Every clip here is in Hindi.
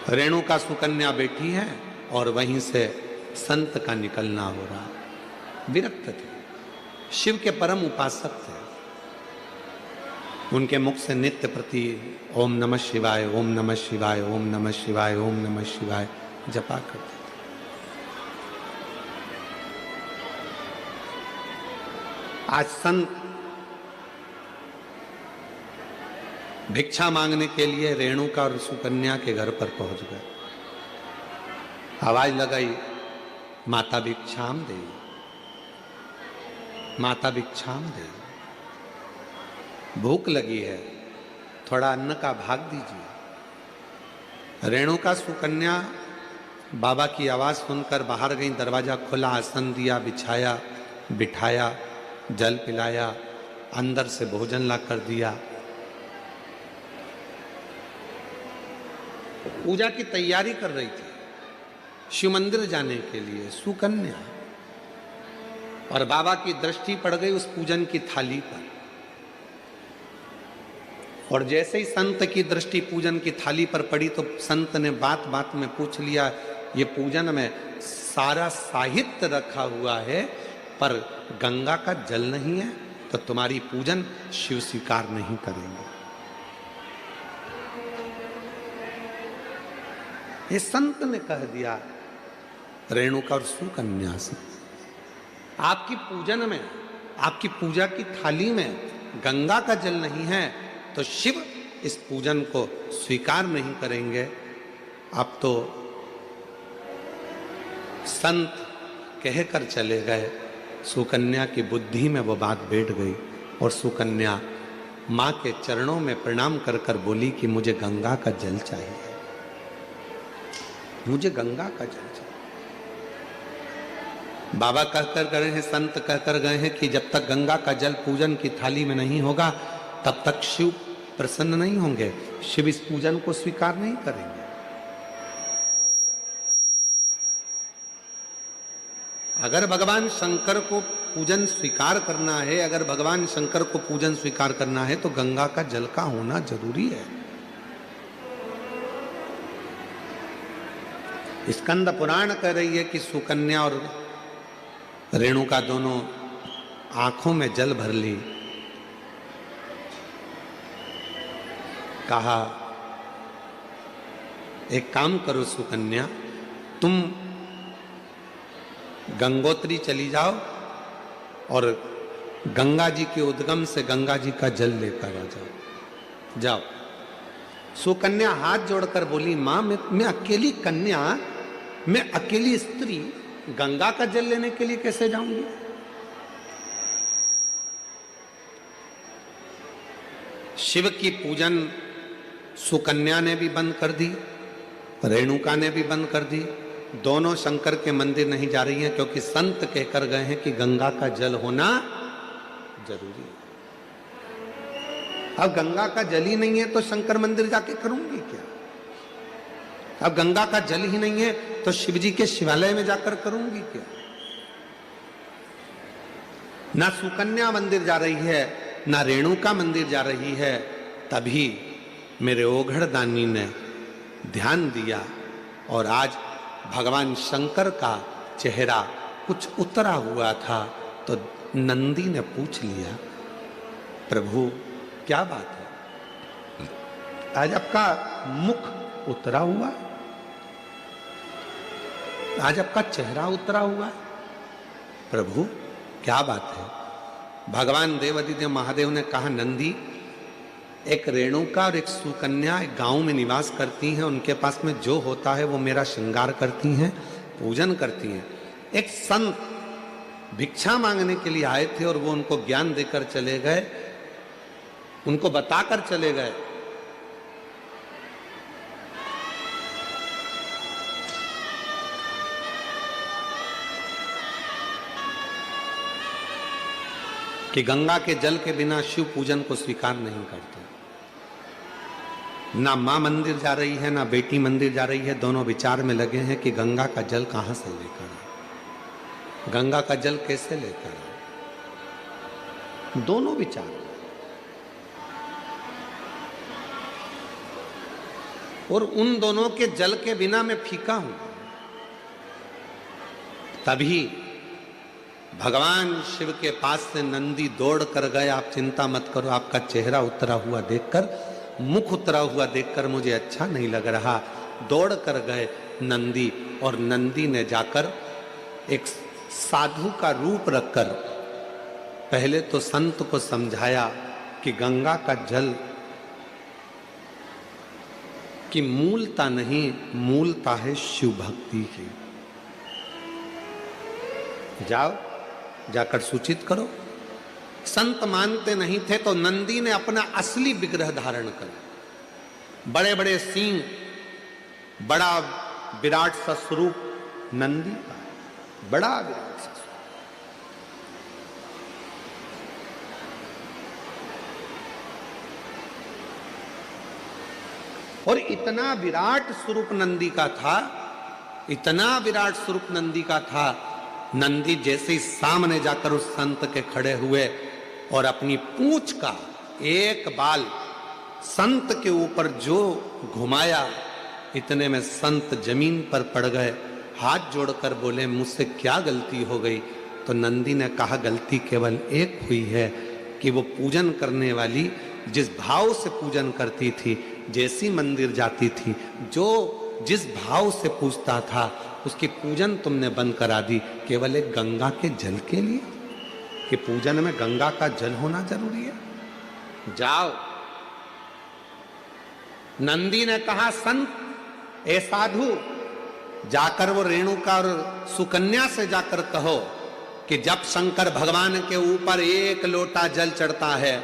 रेणुका सुकन्या बैठी है और वहीं से संत का निकलना हो रहा। विरक्त थे, शिव के परम उपासक थे। उनके मुख से नित्य प्रति ओम नमः शिवाय, ओम नमः शिवाय, ओम नमः शिवाय, ओम नमः शिवाय जपा करते थे। आज संत भिक्षा मांगने के लिए रेणुका और सुकन्या के घर पर पहुंच गए। आवाज लगाई, माता भिक्षाम दे, माता भिक्षाम दे, भूख लगी है, थोड़ा अन्न का भाग दीजिए। रेणुका सुकन्या बाबा की आवाज सुनकर बाहर गई। दरवाजा खुला, आसन दिया, बिछाया, बिठाया, जल पिलाया, अंदर से भोजन ला कर दिया। पूजा की तैयारी कर रही थी शिव मंदिर जाने के लिए सुकन्या, और बाबा की दृष्टि पड़ गई उस पूजन की थाली पर। और जैसे ही संत की दृष्टि पूजन की थाली पर पड़ी तो संत ने बात बात में पूछ लिया, ये पूजन में सारा साहित्य रखा हुआ है पर गंगा का जल नहीं है, तो तुम्हारी पूजन शिव स्वीकार नहीं करेंगे। ये संत ने कह दिया रेणुका और सुकन्या से, आपकी पूजन में, आपकी पूजा की थाली में गंगा का जल नहीं है तो शिव इस पूजन को स्वीकार नहीं करेंगे। अब तो संत कहकर चले गए। सुकन्या की बुद्धि में वो बात बैठ गई और सुकन्या माँ के चरणों में प्रणाम कर कर बोली कि मुझे गंगा का जल चाहिए, मुझे गंगा का जल चाहिए। बाबा कहकर गए हैं, संत कहकर गए हैं कि जब तक गंगा का जल पूजन की थाली में नहीं होगा तब तक शिव प्रसन्न नहीं होंगे, शिव इस पूजन को स्वीकार नहीं करेंगे। अगर भगवान शंकर को पूजन स्वीकार करना है, अगर भगवान शंकर को पूजन स्वीकार करना है तो गंगा का जल का होना जरूरी है। स्कंद पुराण कह रही है कि सुकन्या और रेणुका दोनों आंखों में जल भर ली। कहा, एक काम करो सुकन्या, तुम गंगोत्री चली जाओ और गंगा जी के उद्गम से गंगा जी का जल लेकर आ जाओ। जाओ। सुकन्या हाथ जोड़कर बोली, मां मैं अकेली कन्या, मैं अकेली स्त्री गंगा का जल लेने के लिए कैसे जाऊंगी? शिव की पूजन सुकन्या ने भी बंद कर दी, रेणुका ने भी बंद कर दी। दोनों शंकर के मंदिर नहीं जा रही हैं क्योंकि संत कहकर गए हैं कि गंगा का जल होना जरूरी है। अब गंगा का जल ही नहीं है तो शंकर मंदिर जाके करूंगी क्या? अब गंगा का जल ही नहीं है तो शिव जी के शिवालय में जाकर करूंगी क्या? ना सुकन्या मंदिर जा रही है, ना रेणुका मंदिर जा रही है। तभी मेरे ओघड़ दानी ने ध्यान दिया और आज भगवान शंकर का चेहरा कुछ उतरा हुआ था तो नंदी ने पूछ लिया, प्रभु क्या बात है, आज आपका मुख उतरा हुआ है, आज आपका चेहरा उतरा हुआ है, प्रभु क्या बात है? भगवान देवादिदेव महादेव ने कहा, नंदी, एक रेणुका और एक सुकन्या एक गांव में निवास करती हैं, उनके पास में जो होता है वो मेरा श्रृंगार करती हैं, पूजन करती हैं। एक संत भिक्षा मांगने के लिए आए थे और वो उनको ज्ञान देकर चले गए, उनको बताकर चले गए कि गंगा के जल के बिना शिव पूजन को स्वीकार नहीं करते। ना मां मंदिर जा रही है, ना बेटी मंदिर जा रही है, दोनों विचार में लगे हैं कि गंगा का जल कहां से लेकर आए, गंगा का जल कैसे लेकर आए, दोनों विचार। और उन दोनों के जल के बिना मैं फीका हूं। तभी भगवान शिव के पास से नंदी दौड़ कर गए। आप चिंता मत करो, आपका चेहरा उतरा हुआ देखकर, मुख उतरा हुआ देखकर मुझे अच्छा नहीं लग रहा। दौड़ कर गए नंदी, और नंदी ने जाकर एक साधु का रूप रखकर पहले तो संत को समझाया कि गंगा का जल की मूलता नहीं, मूलता है शिव भक्ति की। जाओ जाकर सूचित करो। संत मानते नहीं थे तो नंदी ने अपना असली विग्रह धारण किया। बड़े बड़े सींग, बड़ा विराट सा स्वरूप नंदी का, बड़ा विराट सा स्वरूप। और इतना विराट स्वरूप नंदी का था, इतना विराट स्वरूप नंदी का था। नंदी जैसे ही सामने जाकर उस संत के खड़े हुए और अपनी पूंछ का एक बाल संत के ऊपर जो घुमाया, इतने में संत जमीन पर पड़ गए। हाथ जोड़कर बोले, मुझसे क्या गलती हो गई? तो नंदी ने कहा, गलती केवल एक हुई है कि वो पूजन करने वाली जिस भाव से पूजन करती थी, जैसी मंदिर जाती थी, जो जिस भाव से पूजता था, उसकी पूजन तुमने बंद करा दी, केवल एक गंगा के जल के लिए, कि पूजन में गंगा का जल होना जरूरी है। जाओ। नंदी ने कहा, संत, ए साधु, जाकर वो रेणुका और सुकन्या से जाकर कहो कि जब शंकर भगवान के ऊपर एक लोटा जल चढ़ता है,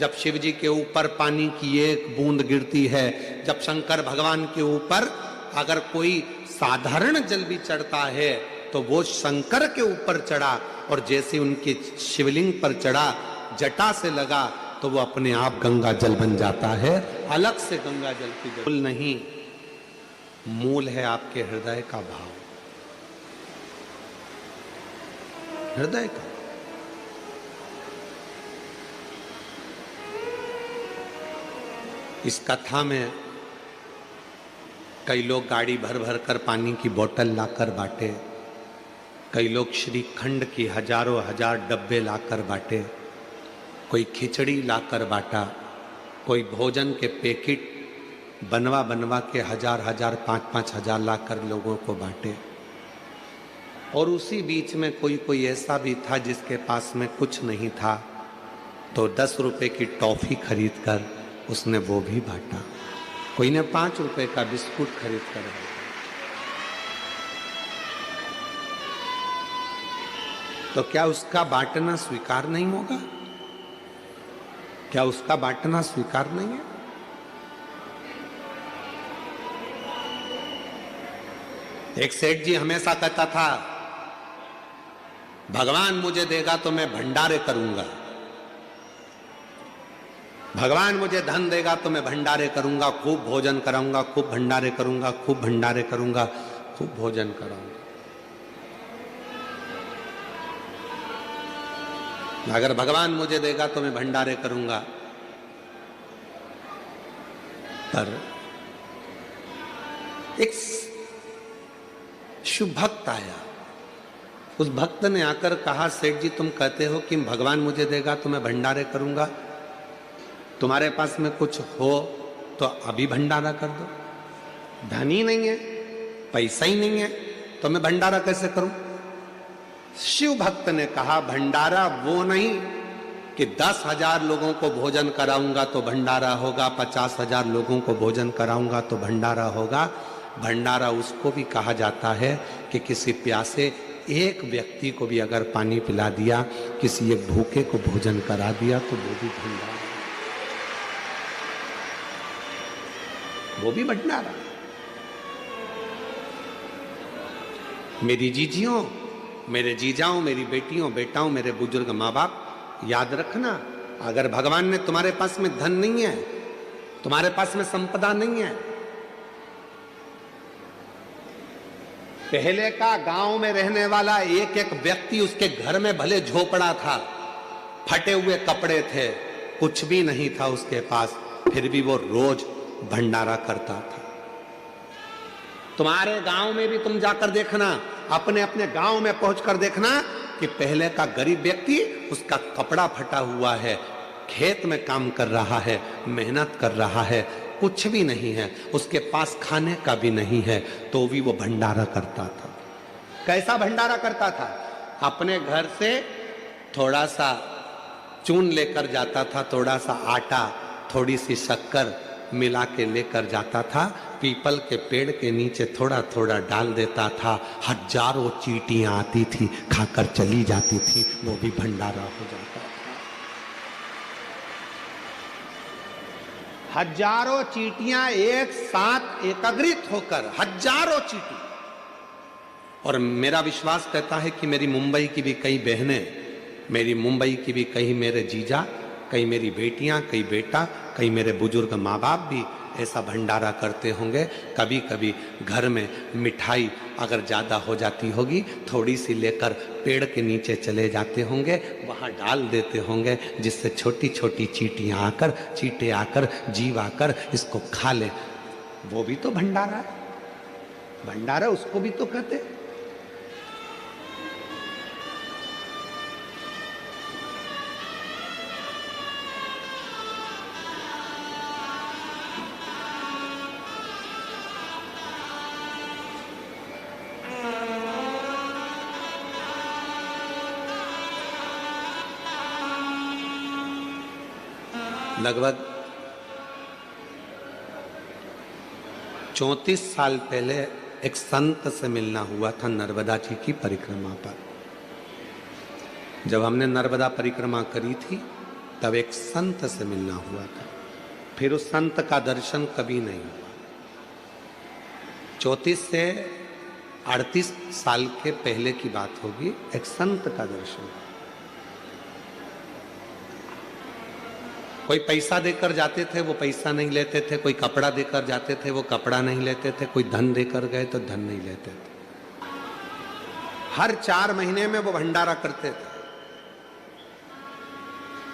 जब शिव जी के ऊपर पानी की एक बूंद गिरती है, जब शंकर भगवान के ऊपर अगर कोई साधारण जल भी चढ़ता है तो वो शंकर के ऊपर चढ़ा, और जैसे उनके शिवलिंग पर चढ़ा, जटा से लगा, तो वो अपने आप गंगा जल बन जाता है। अलग से गंगा जल की जरूरत नहीं, मूल है आपके हृदय का भाव, हृदय का। इस कथा में कई लोग गाड़ी भर भर कर पानी की बोतल लाकर बांटे, कई लोग श्रीखंड की हजारों हजार डब्बे लाकर बांटे, कोई खिचड़ी लाकर बांटा, कोई भोजन के पैकेट बनवा बनवा के हजार हजार 5-5 हजार लाकर लोगों को बांटे। और उसी बीच में कोई कोई ऐसा भी था जिसके पास में कुछ नहीं था, तो 10 रुपए की टॉफी खरीद कर उसने वो भी बांटा। कोई ने 5 रुपए का बिस्कुट खरीद कर बांटा। तो क्या उसका बांटना स्वीकार नहीं होगा? क्या उसका बांटना स्वीकार नहीं है? एक सेठ जी हमेशा कहता था, भगवान मुझे देगा तो मैं भंडारे करूंगा, भगवान मुझे धन देगा तो मैं भंडारे करूंगा, खूब भोजन कराऊंगा, खूब भंडारे करूंगा, खूब भंडारे करूंगा, खूब भोजन कराऊंगा। अगर भगवान मुझे देगा तो मैं भंडारे करूंगा। पर एक शुभ भक्त आया, उस भक्त ने आकर कहा, सेठ जी तुम कहते हो कि भगवान मुझे देगा तो मैं भंडारे करूंगा, तुम्हारे पास में कुछ हो तो अभी भंडारा कर दो। धन ही नहीं है, पैसा ही नहीं है, तो मैं भंडारा कैसे करूं? शिव भक्त ने कहा, भंडारा वो नहीं कि 10,000 लोगों को भोजन कराऊंगा तो भंडारा होगा, 50,000 लोगों को भोजन कराऊंगा तो भंडारा होगा। भंडारा उसको भी कहा जाता है कि किसी प्यासे एक व्यक्ति को भी अगर पानी पिला दिया, किसी एक भूखे को भोजन करा दिया, तो वो भी भंडारा, वो भी भंडारा। मेरी जीजियों, मेरे जीजाओं, मेरी बेटियों, बेटाओं, मेरे बुजुर्ग माँ बाप, याद रखना, अगर भगवान ने तुम्हारे पास में धन नहीं है, तुम्हारे पास में संपदा नहीं है, पहले का गांव में रहने वाला एक एक व्यक्ति, उसके घर में भले झोपड़ा था, फटे हुए कपड़े थे, कुछ भी नहीं था उसके पास, फिर भी वो रोज भंडारा करता था। तुम्हारे गांव में भी तुम जाकर देखना, अपने अपने गांव में पहुंचकर देखना कि पहले का गरीब व्यक्ति, उसका कपड़ा फटा हुआ है, खेत में काम कर रहा है, मेहनत कर रहा है, कुछ भी नहीं है, उसके पास खाने का भी नहीं है, तो भी वो भंडारा करता था। कैसा भंडारा करता था? अपने घर से थोड़ा सा चून लेकर जाता था, थोड़ा सा आटा, थोड़ी सी शक्कर मिला के लेकर जाता था, पीपल के पेड़ के नीचे थोड़ा थोड़ा डाल देता था, हजारों चींटियां आती थी, खाकर चली जाती थी, वो भी भंडारा हो जाता था। हजारों चींटियां एक साथ एकत्रित होकर, हजारों चींटी। और मेरा विश्वास कहता है कि मेरी मुंबई की भी कई बहनें, मेरी मुंबई की भी कई मेरे जीजा, कई मेरी बेटियां, कई बेटा, कई मेरे बुजुर्ग माँ बाप भी ऐसा भंडारा करते होंगे। कभी कभी घर में मिठाई अगर ज़्यादा हो जाती होगी, थोड़ी सी लेकर पेड़ के नीचे चले जाते होंगे, वहाँ डाल देते होंगे, जिससे छोटी छोटी चींटियाँ आकर, चींटे आकर, जीव आकर इसको खा ले। वो भी तो भंडारा है, भंडारा उसको भी तो कहते। लगभग 34 साल पहले एक संत से मिलना हुआ था नर्मदा जी की परिक्रमा पर। जब हमने नर्मदा परिक्रमा करी थी तब एक संत से मिलना हुआ था, फिर उस संत का दर्शन कभी नहीं हुआ। 34 से 38 साल के पहले की बात होगी, एक संत का दर्शन। कोई पैसा देकर जाते थे, वो पैसा नहीं लेते थे, कोई कपड़ा देकर जाते थे, वो कपड़ा नहीं लेते थे, कोई धन देकर गए तो धन नहीं लेते थे। हर 4 महीने में वो भंडारा करते थे।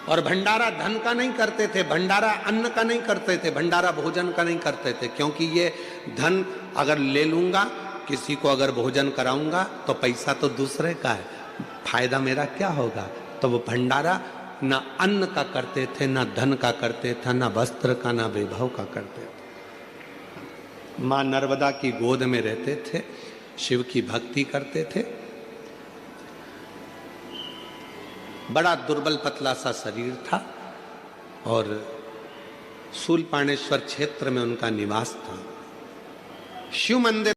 और भंडारा धन का नहीं करते थे, भंडारा अन्न का नहीं करते थे, भंडारा भोजन का नहीं करते थे, क्योंकि ये धन अगर ले लूंगा, किसी को अगर भोजन कराऊंगा तो पैसा तो दूसरे का है, फायदा मेरा क्या होगा। तो वो भंडारा ना अन्न का करते थे, ना धन का करते थे, ना वस्त्र का, ना वैभव का करते थे। मां नर्मदा की गोद में रहते थे, शिव की भक्ति करते थे। बड़ा दुर्बल पतला सा शरीर था और शूलपाणेश्वर क्षेत्र में उनका निवास था। शिव मंदिर